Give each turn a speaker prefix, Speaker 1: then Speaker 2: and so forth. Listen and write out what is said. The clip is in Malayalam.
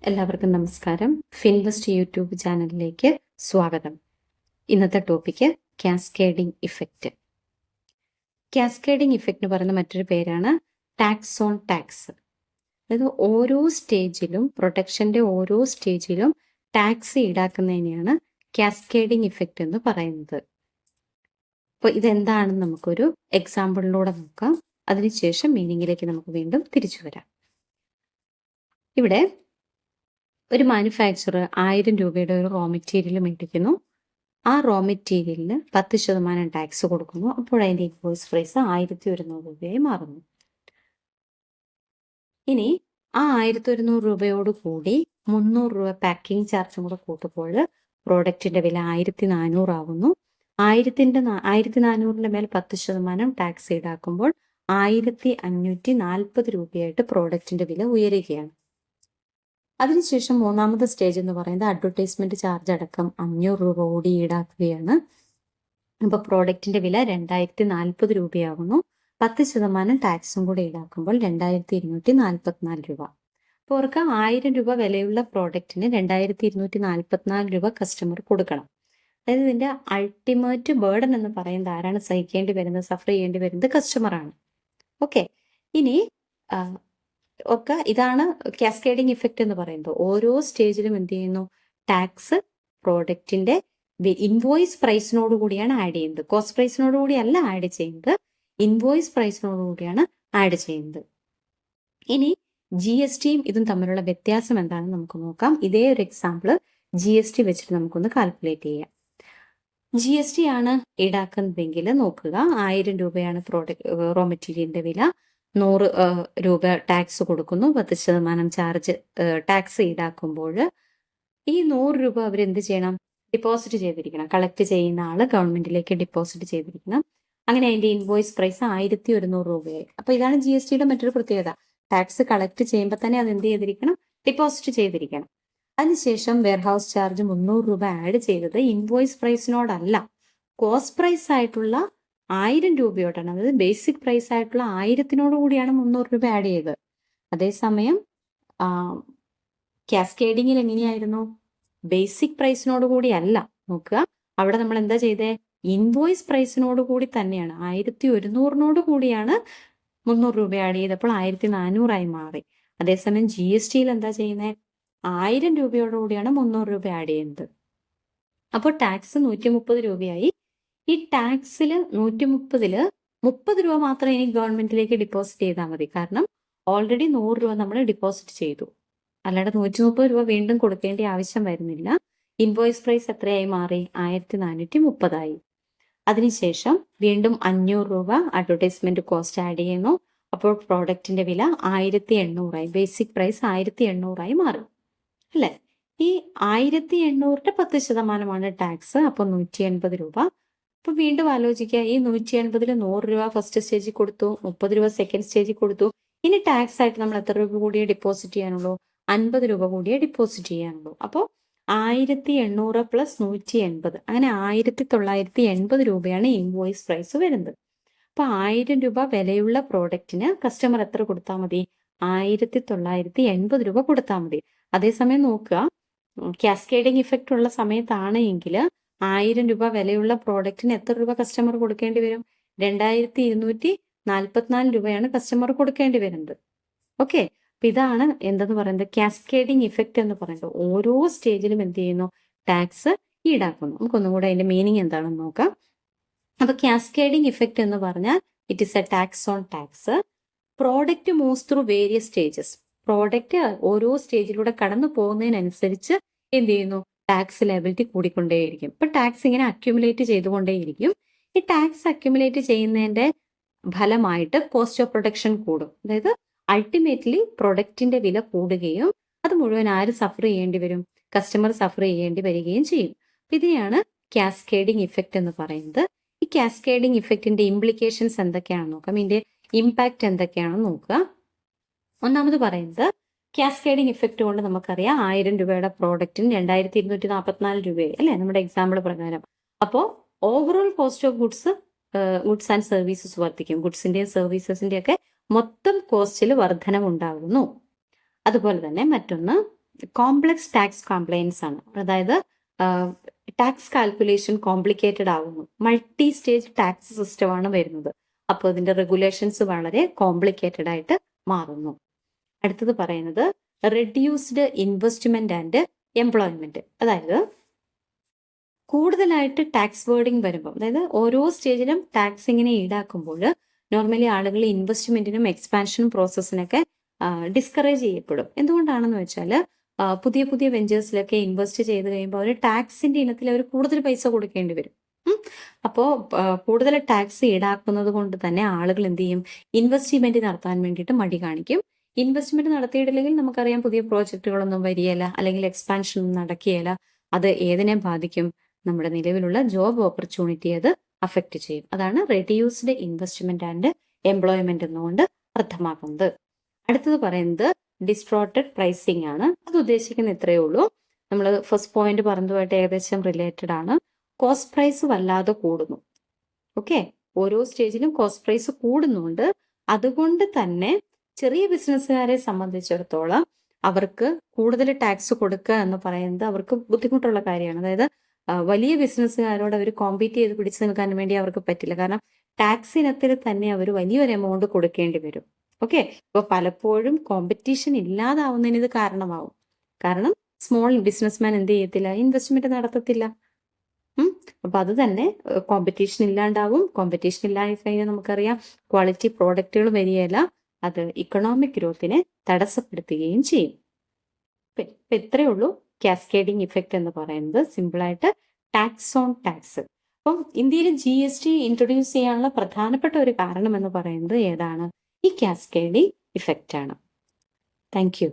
Speaker 1: എല്ലാവർക്കും നമസ്കാരം. ഫിൻവെസ്റ്റ് യൂട്യൂബ് ചാനലിലേക്ക് സ്വാഗതം. ഇന്നത്തെ topic cascading effect. Cascading effect എന്ന് പറയുന്ന മറ്റൊരു പേരാണ് ടാക്സ് ഓൺ ടാക്സ്. അതായത് ഓരോ സ്റ്റേജിലും പ്രൊട്ടക്ഷന്റെ ഓരോ സ്റ്റേജിലും ടാക്സ് ഈടാക്കുന്നതിനെയാണ് കാസ്കേഡിംഗ് ഇഫക്റ്റ് എന്ന് പറയുന്നത്. അപ്പോൾ ഇതെന്താണെന്ന് നമുക്കൊരു എക്സാമ്പിളിലൂടെ നോക്കാം. അതിനുശേഷം മീനിങ്ങിലേക്ക് നമുക്ക് വീണ്ടും തിരിച്ചു വരാം. ഇവിടെ ഒരു മാനുഫാക്ചറർ 1000 രൂപയുടെ ഒരു റോ മെറ്റീരിയൽ മേടിക്കുന്നു. ആ റോ മെറ്റീരിയലിന് 10% ടാക്സ് കൊടുക്കുന്നു. അപ്പോൾ അതിൻ്റെ ഇൻവോയ്സ് പ്രൈസ് 1100 രൂപയായി മാറുന്നു. ഇനി ആ 1100 രൂപയോട് കൂടി 300 രൂപ പാക്കിംഗ് ചാർജും കൂടെ കൂട്ടുമ്പോൾ പ്രോഡക്റ്റിന്റെ വില 1400 ആകുന്നു. 1400 മേൽ 10% ടാക്സ് ഈടാക്കുമ്പോൾ 1540 രൂപയായിട്ട് പ്രോഡക്റ്റിന്റെ വില ഉയരുകയാണ്. അതിനുശേഷം മൂന്നാമത്തെ സ്റ്റേജ് എന്ന് പറയുന്നത് അഡ്വർടൈസ്മെന്റ് ചാർജ് അടക്കം 500 രൂപ കൂടി ഈടാക്കുകയാണ്. അപ്പോൾ പ്രോഡക്റ്റിന്റെ വില 2040 രൂപയാകുന്നു. 10% ടാക്സും കൂടി ഈടാക്കുമ്പോൾ 2244 രൂപ. അപ്പോൾ അവർക്ക് 1000 രൂപ വിലയുള്ള പ്രോഡക്റ്റിന് 2244 രൂപ കസ്റ്റമർ കൊടുക്കണം. അതായത് ഇതിന്റെ അൾട്ടിമേറ്റ് ബേർഡൻ എന്ന് പറയുന്നത് ആരാണ് സഹിക്കേണ്ടി വരുന്നത്, സഫർ ചെയ്യേണ്ടി വരുന്നത് കസ്റ്റമറാണ്. ഓക്കെ, ഇനി ഒക്കെ ഇതാണ് കാസ്കേഡിംഗ് ഇഫക്റ്റ് എന്ന് പറയുന്നത്. ഓരോ സ്റ്റേജിലും എന്ത് ചെയ്യുന്നു, ടാക്സ് പ്രോഡക്റ്റിന്റെ ഇൻവോയ്സ് പ്രൈസിനോട് കൂടിയാണ് ആഡ് ചെയ്യുന്നത്. കോസ്റ്റ് പ്രൈസിനോട് കൂടി അല്ല ആഡ് ചെയ്യുന്നത്, ഇൻവോയ്സ് പ്രൈസിനോട് കൂടിയാണ് ആഡ് ചെയ്യുന്നത്. ഇനി ജി എസ് ടിയും ഇതും തമ്മിലുള്ള വ്യത്യാസം എന്താണെന്ന് നമുക്ക് നോക്കാം. ഇതേ ഒരു എക്സാമ്പിൾ ജി എസ് ടി വെച്ചിട്ട് നമുക്കൊന്ന് കാൽക്കുലേറ്റ് ചെയ്യാം. ജി എസ് ടി ആണ് ഈടാക്കുന്നതെങ്കിൽ നോക്കുക, 1000 രൂപയാണ് റോ മെറ്റീരിയലിന്റെ വില. 100 രൂപ ടാക്സ് കൊടുക്കുന്നു. 10% ചാർജ് ടാക്സ് ഈടാക്കുമ്പോൾ ഈ 100 രൂപ അവരെന്ത് ചെയ്യണം, ഡിപ്പോസിറ്റ് ചെയ്തിരിക്കണം. കളക്ട് ചെയ്യുന്ന ആള് ഗവൺമെന്റിലേക്ക് ഡിപ്പോസിറ്റ് ചെയ്തിരിക്കണം. അങ്ങനെ അതിന്റെ ഇൻവോയ്സ് പ്രൈസ് 1100 രൂപയായി. അപ്പൊ ഇതാണ് ജി എസ് ടിയുടെ മറ്റൊരു പ്രത്യേകത. ടാക്സ് കളക്ട് ചെയ്യുമ്പോൾ തന്നെ അത് എന്ത് ചെയ്തിരിക്കണം, ഡിപ്പോസിറ്റ് ചെയ്തിരിക്കണം. അതിനുശേഷം വെയർഹൗസ് ചാർജ് 300 രൂപ ആഡ് ചെയ്തത് ഇൻവോയ്സ് പ്രൈസിനോടല്ല, കോസ്റ്റ് പ്രൈസ് ആയിട്ടുള്ള 1000 രൂപയോട്ടാണ്. അതായത് ബേസിക് പ്രൈസ് ആയിട്ടുള്ള 1000 കൂടിയാണ് 300 രൂപ ആഡ് ചെയ്തത്. അതേസമയം കാസ്കേഡിങ്ങിൽ എങ്ങനെയായിരുന്നു, ബേസിക് പ്രൈസിനോട് കൂടി അല്ല. നോക്കുക, അവിടെ നമ്മൾ എന്താ ചെയ്തേ, ഇൻവോയ്സ് പ്രൈസിനോട് കൂടി തന്നെയാണ്, 1100 കൂടിയാണ് 300 രൂപ ആഡ് ചെയ്തപ്പോൾ 1400 മാറി. അതേസമയം ജി എസ് ടിയിൽ എന്താ ചെയ്യുന്നത്, 1000 രൂപയോട് കൂടിയാണ് 300 രൂപ ആഡ് ചെയ്യുന്നത്. അപ്പോൾ ടാക്സ് 130 രൂപയായി. ഈ ടാക്സിൽ 130 30 രൂപ മാത്രം ഇനി ഗവൺമെന്റിലേക്ക് ഡിപ്പോസിറ്റ് ചെയ്താൽ മതി. കാരണം ഓൾറെഡി 100 രൂപ നമ്മൾ ഡിപ്പോസിറ്റ് ചെയ്തു. അല്ലാതെ 130 രൂപ വീണ്ടും കൊടുക്കേണ്ട ആവശ്യം വരുന്നില്ല. ഇൻവോയ്സ് പ്രൈസ് എത്രയായി മാറി, 1430 ആയി. അതിനുശേഷം വീണ്ടും 500 രൂപ അഡ്വർടൈസ്മെന്റ് കോസ്റ്റ് ആഡ് ചെയ്യുന്നു. അപ്പോൾ പ്രോഡക്റ്റിന്റെ വില 1800 ആയി. ബേസിക് പ്രൈസ് 1800 മാറി അല്ലെ. ഈ 1800 10% ടാക്സ്, അപ്പോൾ 180 രൂപ. അപ്പൊ വീണ്ടും ആലോചിക്കുക, ഈ 180 100 രൂപ ഫസ്റ്റ് സ്റ്റേജിൽ കൊടുത്തു, 30 രൂപ സെക്കൻഡ് സ്റ്റേജിൽ കൊടുത്തു. ഇനി ടാക്സ് ആയിട്ട് നമ്മൾ എത്ര രൂപ കൂടിയേ ഡിപ്പോസിറ്റ് ചെയ്യാനുള്ളൂ, 50 രൂപ കൂടിയേ ഡിപ്പോസിറ്റ് ചെയ്യാനുള്ളൂ. അപ്പോൾ 1800 പ്ലസ് 180, അങ്ങനെ 1980 രൂപയാണ് ഇൻവോയ്സ് പ്രൈസ് വരുന്നത്. അപ്പൊ 1000 രൂപ വിലയുള്ള പ്രോഡക്റ്റിന് കസ്റ്റമർ എത്ര കൊടുത്താൽ മതി, 1980 രൂപ കൊടുത്താൽ മതി. അതേസമയം നോക്കുക, കാസ്കേഡിംഗ് ഇഫക്റ്റ് ഉള്ള സമയത്താണെങ്കിൽ 1000 രൂപ വിലയുള്ള പ്രോഡക്റ്റിന് എത്ര രൂപ കസ്റ്റമർ കൊടുക്കേണ്ടി വരും, 2244 രൂപയാണ് കസ്റ്റമർ കൊടുക്കേണ്ടി വരുന്നത്. ഓക്കെ, അപ്പൊ ഇതാണ് എന്തെന്ന് പറയുന്നത്, കാസ്കേഡിംഗ് ഇഫക്റ്റ് എന്ന് പറയുന്നത്. ഓരോ സ്റ്റേജിലും എന്ത് ചെയ്യുന്നു, ടാക്സ് ഈടാക്കുന്നു. നമുക്കൊന്നും കൂടെ അതിന്റെ മീനിങ് എന്താണെന്ന് നോക്കാം. അപ്പൊ കാസ്കേഡിംഗ് ഇഫക്റ്റ് എന്ന് പറഞ്ഞാൽ it is A tax on tax. Product moves through various stages. Product ഓരോ സ്റ്റേജിലൂടെ കടന്നു പോകുന്നതിനനുസരിച്ച് എന്ത് ചെയ്യുന്നു, ടാക്സ് ലയബിലിറ്റി കൂടിക്കൊണ്ടേയിരിക്കും. ഇപ്പൊ ടാക്സ് ഇങ്ങനെ അക്യുമുലേറ്റ് ചെയ്തുകൊണ്ടേയിരിക്കും. ഈ ടാക്സ് അക്യുമുലേറ്റ് ചെയ്യുന്നതിന്റെ ഫലമായിട്ട് കോസ്റ്റ് ഓഫ് പ്രൊഡക്ഷൻ കൂടും. അതായത് അൾട്ടിമേറ്റ്ലി പ്രൊഡക്റ്റിന്റെ വില കൂടുകയും അത് മുഴുവൻ ആര് സഫർ ചെയ്യേണ്ടി വരും, കസ്റ്റമർ സഫർ ചെയ്യേണ്ടി വരികയും ചെയ്യും. ഇതിനെയാണ് കാസ്കേഡിംഗ് ഇഫക്റ്റ് എന്ന് പറയുന്നത്. ഈ കാസ്കേഡിംഗ് ഇഫക്റ്റിന്റെ ഇംപ്ലിക്കേഷൻസ് എന്തൊക്കെയാണെന്ന് നോക്കാം, ഇതിന്റെ ഇമ്പാക്ട് എന്തൊക്കെയാണെന്ന് നോക്കുക. ഒന്നാമത് പറയുന്നത്, കാസ്കേഡിംഗ് ഇഫക്റ്റ് കൊണ്ട് നമുക്കറിയാം 1000 രൂപയുടെ പ്രോഡക്റ്റിന് 2244 രൂപയായി അല്ലെ, നമ്മുടെ എക്സാമ്പിൾ പ്രകാരം. അപ്പോൾ overall cost of goods and services വർദ്ധിക്കും. ഗുഡ്സിന്റെയും സർവീസസിന്റെ ഒക്കെ മൊത്തം കോസ്റ്റിൽ വർധനവുണ്ടാകുന്നു. അതുപോലെ തന്നെ മറ്റൊന്ന്, കോംപ്ലക്സ് ടാക്സ് കംപ്ലയൻസ് ആണ്. അതായത് ടാക്സ് കാൽക്കുലേഷൻ കോംപ്ലിക്കേറ്റഡ് ആകുന്നു. മൾട്ടി സ്റ്റേജ് ടാക്സ് സിസ്റ്റമാണ് വരുന്നത്. അപ്പോൾ ഇതിന്റെ റെഗുലേഷൻസ് വളരെ കോംപ്ലിക്കേറ്റഡ് ആയിട്ട് മാറുന്നു. അടുത്തത് പറയുന്നത് റെഡ്യൂസ്ഡ് ഇൻവെസ്റ്റ്മെന്റ് ആൻഡ് എംപ്ലോയ്മെന്റ്. അതായത് കൂടുതലായിട്ട് ടാക്സ് വേർഡിങ് വരുമ്പോൾ, അതായത് ഓരോ സ്റ്റേജിലും ടാക്സ് ഇങ്ങനെ ഈടാക്കുമ്പോൾ നോർമലി ആളുകൾ ഇൻവെസ്റ്റ്മെന്റിനും എക്സ്പാൻഷൻ പ്രോസസ്സിനൊക്കെ ഡിസ്കറേജ് ചെയ്യപ്പെടും. എന്തുകൊണ്ടാണെന്ന് വെച്ചാൽ പുതിയ പുതിയ വെഞ്ചേഴ്സിലൊക്കെ ഇൻവെസ്റ്റ് ചെയ്ത് കഴിയുമ്പോൾ അവർ ടാക്സിന്റെ ഇനത്തിൽ അവർ കൂടുതൽ പൈസ കൊടുക്കേണ്ടി വരും. അപ്പോൾ കൂടുതൽ ടാക്സ് ഈടാക്കുന്നത് കൊണ്ട് തന്നെ ആളുകൾ എന്ത് ചെയ്യും, ഇൻവെസ്റ്റ്മെന്റ് നടത്താൻ വേണ്ടിയിട്ട് മടി കാണിക്കും. ഇൻവെസ്റ്റ്മെന്റ് നടത്തിയിട്ടില്ലെങ്കിൽ നമുക്കറിയാം പുതിയ പ്രോജക്റ്റുകളൊന്നും വരികയില്ല, അല്ലെങ്കിൽ എക്സ്പാൻഷൻ ഒന്നും നടക്കുകയില്ല. അത് ഏതിനെ ബാധിക്കും? നമ്മുടെ നിലവിലുള്ള ജോബ് ഓപ്പർച്യൂണിറ്റി അത് അഫക്റ്റ് ചെയ്യും. അതാണ് റെഡ്യൂസ്ഡ് ഇൻവെസ്റ്റ്മെന്റ് ആൻഡ് എംപ്ലോയ്മെന്റ് എന്നുകൊണ്ട് അർത്ഥമാക്കുന്നത്. അടുത്തത് പറയുന്നത് ഡിസ്ട്രോട്ടഡ് പ്രൈസിംഗ് ആണ്. അത് ഉദ്ദേശിക്കുന്ന ഇത്രയേ ഉള്ളൂ. നമ്മൾ ഫസ്റ്റ് പോയിന്റ് പറഞ്ഞതുമായിട്ട് ഏകദേശം റിലേറ്റഡ് ആണ്. കോസ്റ്റ് പ്രൈസ് വല്ലാതെ കൂടുന്നു. ഓക്കെ, ഓരോ സ്റ്റേജിലും കോസ്റ്റ് പ്രൈസ് കൂടുന്നുണ്ട്. അതുകൊണ്ട് തന്നെ ചെറിയ ബിസിനസ്സുകാരെ സംബന്ധിച്ചിടത്തോളം അവർക്ക് കൂടുതൽ ടാക്സ് കൊടുക്കുക എന്ന് പറയുന്നത് അവർക്ക് ബുദ്ധിമുട്ടുള്ള കാര്യമാണ്. അതായത് വലിയ ബിസിനസ്സുകാരോട് അവർ കോമ്പീറ്റ് ചെയ്ത് പിടിച്ചു നിൽക്കാൻ വേണ്ടി അവർക്ക് പറ്റില്ല. കാരണം ടാക്സ് ഇനത്തിൽ തന്നെ അവർ വലിയൊരു എമൗണ്ട് കൊടുക്കേണ്ടി വരും. ഓക്കെ, അപ്പോൾ പലപ്പോഴും കോമ്പറ്റീഷൻ ഇല്ലാതാവുന്നതിന് ഇത് കാരണമാവും. കാരണം സ്മോൾ ബിസിനസ്മാൻ എന്ത് ചെയ്യത്തില്ല, ഇൻവെസ്റ്റ്മെന്റ് നടത്തത്തില്ല. അപ്പൊ അത് തന്നെ കോമ്പറ്റീഷൻ ഇല്ലാണ്ടാവും. കോമ്പറ്റീഷൻ ഇല്ലാതെ കഴിഞ്ഞാൽ നമുക്കറിയാം ക്വാളിറ്റി പ്രോഡക്റ്റുകൾ വരികയില്ല. അത് ഇക്കണോമിക് ഗ്രോത്തിനെ തടസ്സപ്പെടുത്തുകയും ചെയ്യും. ഇപ്പൊ ഇത്രയേ ഉള്ളൂ കാസ്കേഡിംഗ് ഇഫക്റ്റ് എന്ന് പറയുന്നത്. സിമ്പിളായിട്ട് ടാക്സ് ഓൺ ടാക്സ്. അപ്പം ഇന്ത്യയിൽ GST ഇൻട്രൊഡ്യൂസ് ചെയ്യാനുള്ള പ്രധാനപ്പെട്ട ഒരു കാരണം എന്ന് പറയുന്നത് ഏതാണ്? ഈ കാസ്കേഡിംഗ് ഇഫക്റ്റ് ആണ്. Thank you.